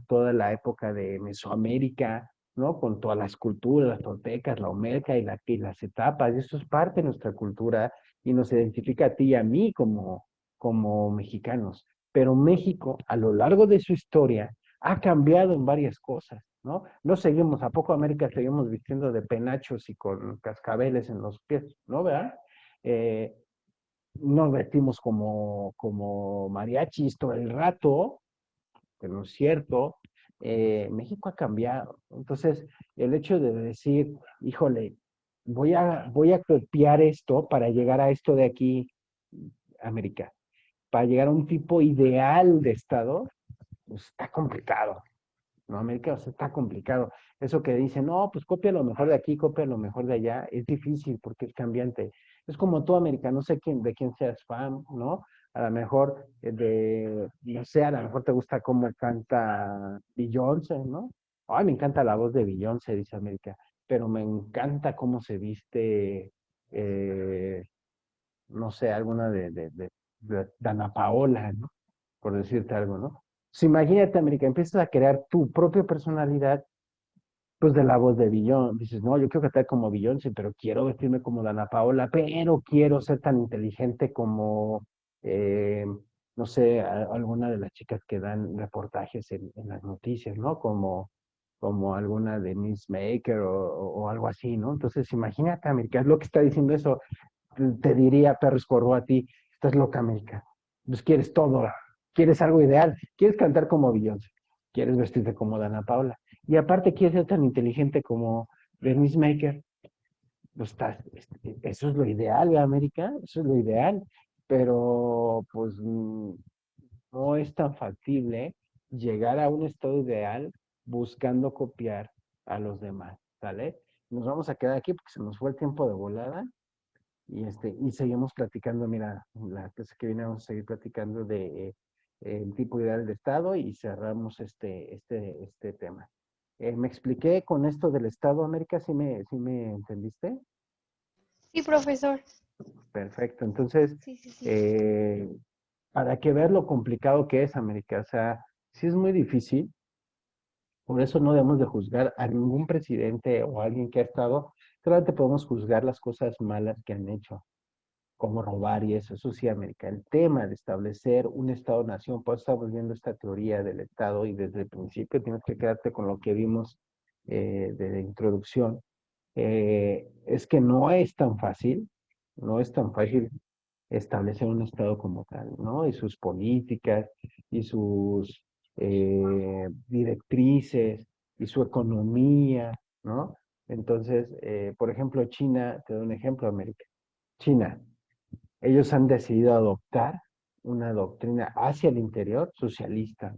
toda la época de Mesoamérica, ¿no? Con todas las culturas, las toltecas, la olmeca y las etapas, y eso es parte de nuestra cultura y nos identifica a ti y a mí como mexicanos. Pero México, a lo largo de su historia, ha cambiado en varias cosas, ¿no? No seguimos, ¿a poco América seguimos vistiendo de penachos y con cascabeles en los pies? ¿No, verdad? Eh, nos vestimos como mariachis todo el rato, pero no es cierto. México ha cambiado. Entonces, el hecho de decir, híjole, voy a copiar esto para llegar a esto de aquí, América, para llegar a un tipo ideal de Estado, pues está complicado. No, América, o sea, está complicado. Eso que dicen, no, pues copia lo mejor de aquí, copia lo mejor de allá, es difícil porque es cambiante. Es como tú, América, no sé quién, de quién seas fan, ¿no? A lo mejor no sé, a lo mejor te gusta cómo canta Beyoncé, ¿no? Ay, me encanta la voz de Beyoncé, dice América, pero me encanta cómo se viste, eh, no sé, alguna de Dana Paola, ¿no? Por decirte algo, ¿no? Pues imagínate, América, empiezas a crear tu propia personalidad, pues de la voz de Beyoncé. Dices, no, yo quiero cantar como Beyoncé, pero quiero vestirme como Dana Paola, pero quiero ser tan inteligente como, eh, no sé, alguna de las chicas que dan reportajes en las noticias, ¿no? Como alguna de Miss Maker o algo así, ¿no? Entonces, imagínate, América, es lo que está diciendo eso. Te diría, perro escorro a ti, estás loca, América. Pues quieres todo, quieres algo ideal, quieres cantar como Beyoncé, quieres vestirte como Dana Paula. Y aparte quieres ser tan inteligente como Bernice Maker. Pues eso es lo ideal, ¿verdad, América? Eso es lo ideal. Pero pues no es tan factible llegar a un estado ideal buscando copiar a los demás, ¿sale? Nos vamos a quedar aquí porque se nos fue el tiempo de volada y seguimos platicando, mira, la clase que viene vamos a seguir platicando de el tipo ideal de Estado y cerramos este tema. ¿Me expliqué con esto del Estado, América? Sí me entendiste? Sí, profesor. Perfecto. Entonces, Sí, sí, sí. eh, para que veas lo complicado que es, América, o sea, sí es muy difícil, por eso no debemos de juzgar a ningún presidente o a alguien que ha estado, solamente podemos juzgar las cosas malas que han hecho como robar y eso sí, América. El tema de establecer un Estado-nación, pues estamos viendo esta teoría del Estado y desde el principio tienes que quedarte con lo que vimos de introducción. Es que no es tan fácil, no es tan fácil establecer un Estado como tal, ¿no? Y sus políticas y sus directrices y su economía, ¿no? Entonces, por ejemplo, China, te doy un ejemplo, América. China, ellos han decidido adoptar una doctrina hacia el interior socialista,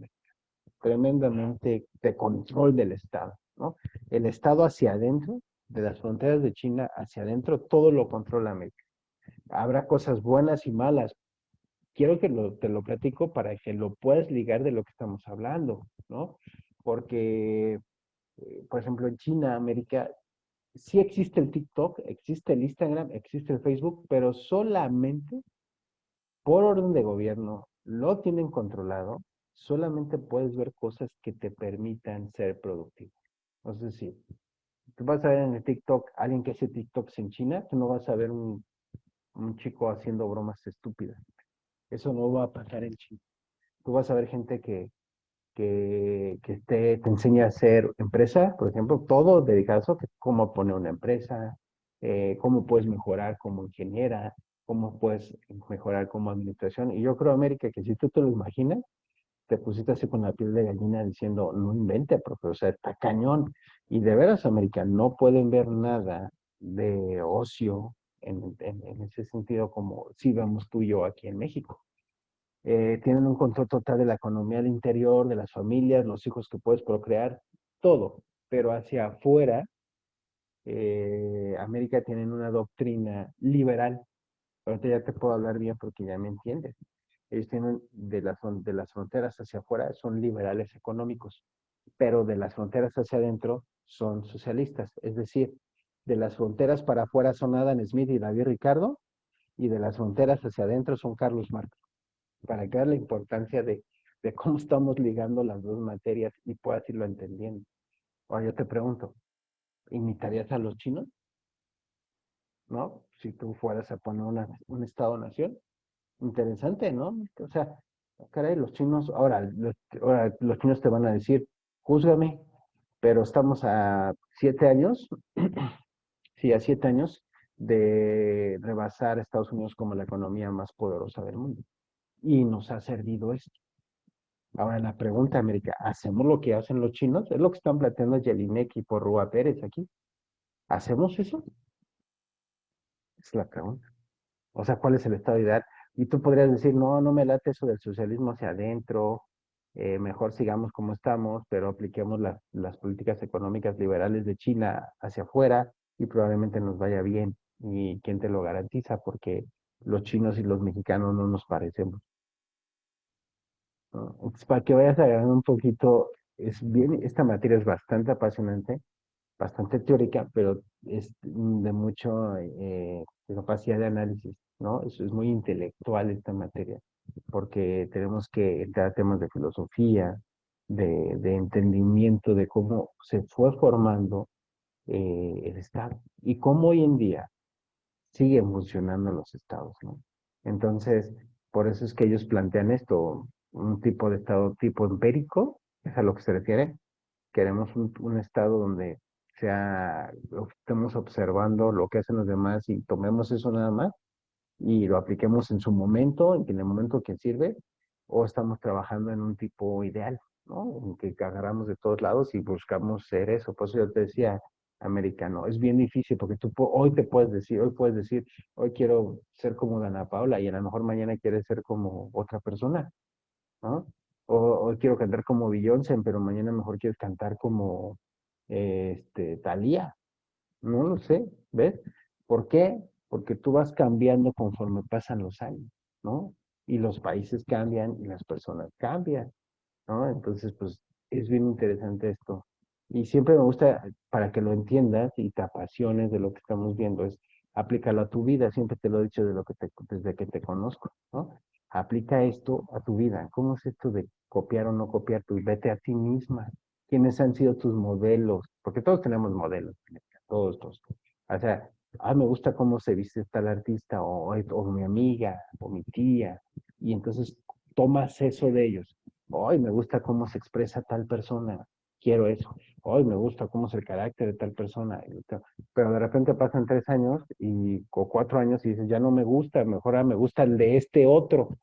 tremendamente de control del Estado, ¿no? El Estado hacia adentro, de las fronteras de China hacia adentro, todo lo controla América. Habrá cosas buenas y malas. Quiero que te lo platico para que lo puedas ligar de lo que estamos hablando, ¿no? Porque, por ejemplo, en China, América, sí existe el TikTok, existe el Instagram, existe el Facebook, pero solamente por orden de gobierno, lo tienen controlado, solamente puedes ver cosas que te permitan ser productivo. Es decir, tú vas a ver en el TikTok a alguien que hace TikToks en China, tú no vas a ver un chico haciendo bromas estúpidas. Eso no va a pasar en China. Tú vas a ver gente que te enseña a hacer empresa, por ejemplo, todo dedicado a eso, que cómo poner una empresa, cómo puedes mejorar como ingeniera, cómo puedes mejorar como administración. Y yo creo, América, que si tú te lo imaginas, te pusiste así con la piel de gallina diciendo, no invente, profe, o sea, está cañón. Y de veras, América, no pueden ver nada de ocio en ese sentido como si vemos tú y yo aquí en México. Tienen un control total de la economía del interior, de las familias, los hijos que puedes procrear, todo. Pero hacia afuera, América tienen una doctrina liberal. Ahorita ya te puedo hablar bien porque ya me entiendes. Ellos tienen de las fronteras hacia afuera son liberales económicos, pero de las fronteras hacia adentro son socialistas. Es decir, de las fronteras para afuera son Adam Smith y David Ricardo, y de las fronteras hacia adentro son Carlos Marx. para que veas la importancia de cómo estamos ligando las dos materias y puedas irlo entendiendo. Ahora yo te pregunto, ¿imitarías a los chinos? ¿No? Si tú fueras a poner un estado-nación. Interesante, ¿no? O sea, caray, los chinos, ahora los chinos te van a decir, júzgame, pero estamos a 7 años, sí, a 7 años de rebasar a Estados Unidos como la economía más poderosa del mundo. Y nos ha servido esto. Ahora la pregunta, América, ¿hacemos lo que hacen los chinos? Es lo que están planteando Jelinek y Porrúa Pérez aquí. ¿Hacemos eso? Es la pregunta. O sea, ¿cuál es el estado ideal? Y tú podrías decir, no, no me late eso del socialismo hacia adentro, mejor sigamos como estamos, pero apliquemos las políticas económicas liberales de China hacia afuera y probablemente nos vaya bien. ¿Y quién te lo garantiza? Porque los chinos y los mexicanos no nos parecemos, ¿no? Entonces, para que vayas agarrando un poquito, esta materia es bastante apasionante, bastante teórica, pero es de mucho capacidad de análisis, ¿no? Eso es muy intelectual esta materia, porque tenemos que entrar a temas de filosofía, de entendimiento de cómo se fue formando el Estado y cómo hoy en día siguen funcionando los estados, ¿no? Entonces, por eso es que ellos plantean esto, un tipo de estado tipo empírico, es a lo que se refiere. Queremos un estado donde estemos observando lo que hacen los demás y tomemos eso nada más y lo apliquemos en su momento, en el momento que sirve, o estamos trabajando en un tipo ideal, ¿no? En que agarramos de todos lados y buscamos ser eso. Por eso yo te decía, americano, es bien difícil porque hoy puedes decir, hoy quiero ser como Dana Paula y a lo mejor mañana quieres ser como otra persona, ¿no? Hoy quiero cantar como Beyoncé, pero mañana mejor quieres cantar como Thalía. No lo sé, ¿ves? ¿Por qué? Porque tú vas cambiando conforme pasan los años, ¿no? Y los países cambian y las personas cambian, ¿no? Entonces, pues es bien interesante esto. Y siempre me gusta, para que lo entiendas y te apasiones de lo que estamos viendo, es aplícalo a tu vida. Siempre te lo he dicho desde que te conozco, ¿no? Aplica esto a tu vida. ¿Cómo es esto de copiar o no copiar? Tú vete a ti misma. ¿Quiénes han sido tus modelos? Porque todos tenemos modelos, todos, todos. O sea, me gusta cómo se viste tal artista, o mi amiga, o mi tía. Y entonces tomas eso de ellos. Hoy me gusta cómo se expresa tal persona, quiero eso. Hoy me gusta cómo es el carácter de tal persona. Pero de repente pasan 3 años o 4 años y dices, ya no me gusta, mejor me gusta el de este otro,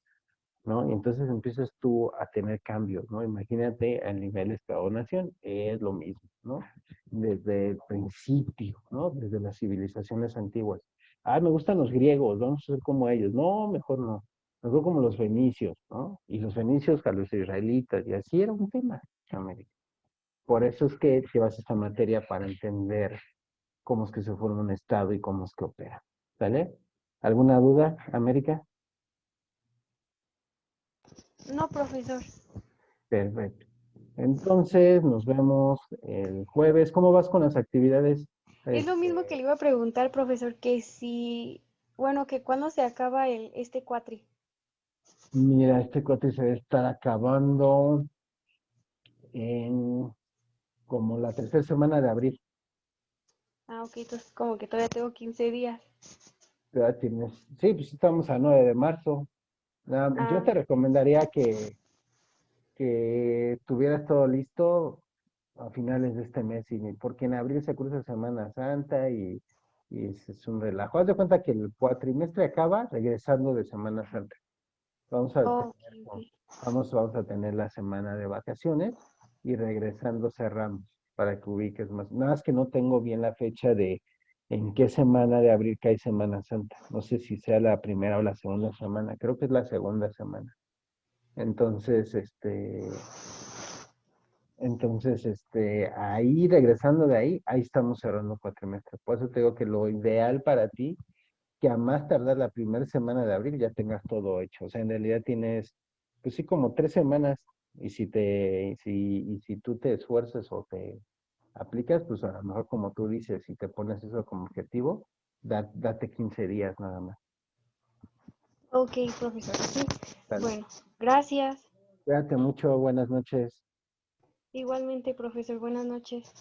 ¿no? Y entonces empiezas tú a tener cambios, ¿no? Imagínate a nivel Estado-Nación, es lo mismo, ¿no? Desde el principio, ¿no? Desde las civilizaciones antiguas. Me gustan los griegos, vamos a ser como ellos. No, mejor no. Mejor como los fenicios, ¿no? Y los fenicios a los israelitas, y así era un tema, América. Por eso es que llevas esta materia para entender cómo es que se forma un Estado y cómo es que opera. ¿Sale? ¿Alguna duda, América? No, profesor. Perfecto. Entonces, nos vemos el jueves. ¿Cómo vas con las actividades? Es lo mismo que le iba a preguntar, profesor, que si, bueno, que cuándo se acaba este cuatri. Mira, este cote se debe estar acabando en como la tercera semana de abril. Ah, ok, entonces como que todavía tengo 15 días. Sí, pues estamos a 9 de marzo. Yo Ah, te recomendaría que tuvieras todo listo a finales de este mes, porque en abril se cruza Semana Santa y es un relajo. Haz de cuenta que el cuatrimestre acaba regresando de Semana Santa. Vamos a ok, tener, ok. vamos a tener la semana de vacaciones y regresando cerramos para que ubiques más. Nada más que no tengo bien la fecha de en qué semana de abril cae Semana Santa. No sé si sea la primera o la segunda semana. Creo que es la segunda semana. Entonces, ahí regresando de ahí, ahí estamos cerrando cuatrimestre. Por eso te digo que lo ideal para ti, que a más tardar la primera semana de abril ya tengas todo hecho. O sea, en realidad tienes, pues sí, como 3 semanas. Y si tú te esfuerzas o te aplicas, pues a lo mejor como tú dices, si te pones eso como objetivo, date 15 días nada más. Ok, profesor, sí. Sale. Bueno, gracias. Cuídate mucho, buenas noches. Igualmente, profesor, buenas noches.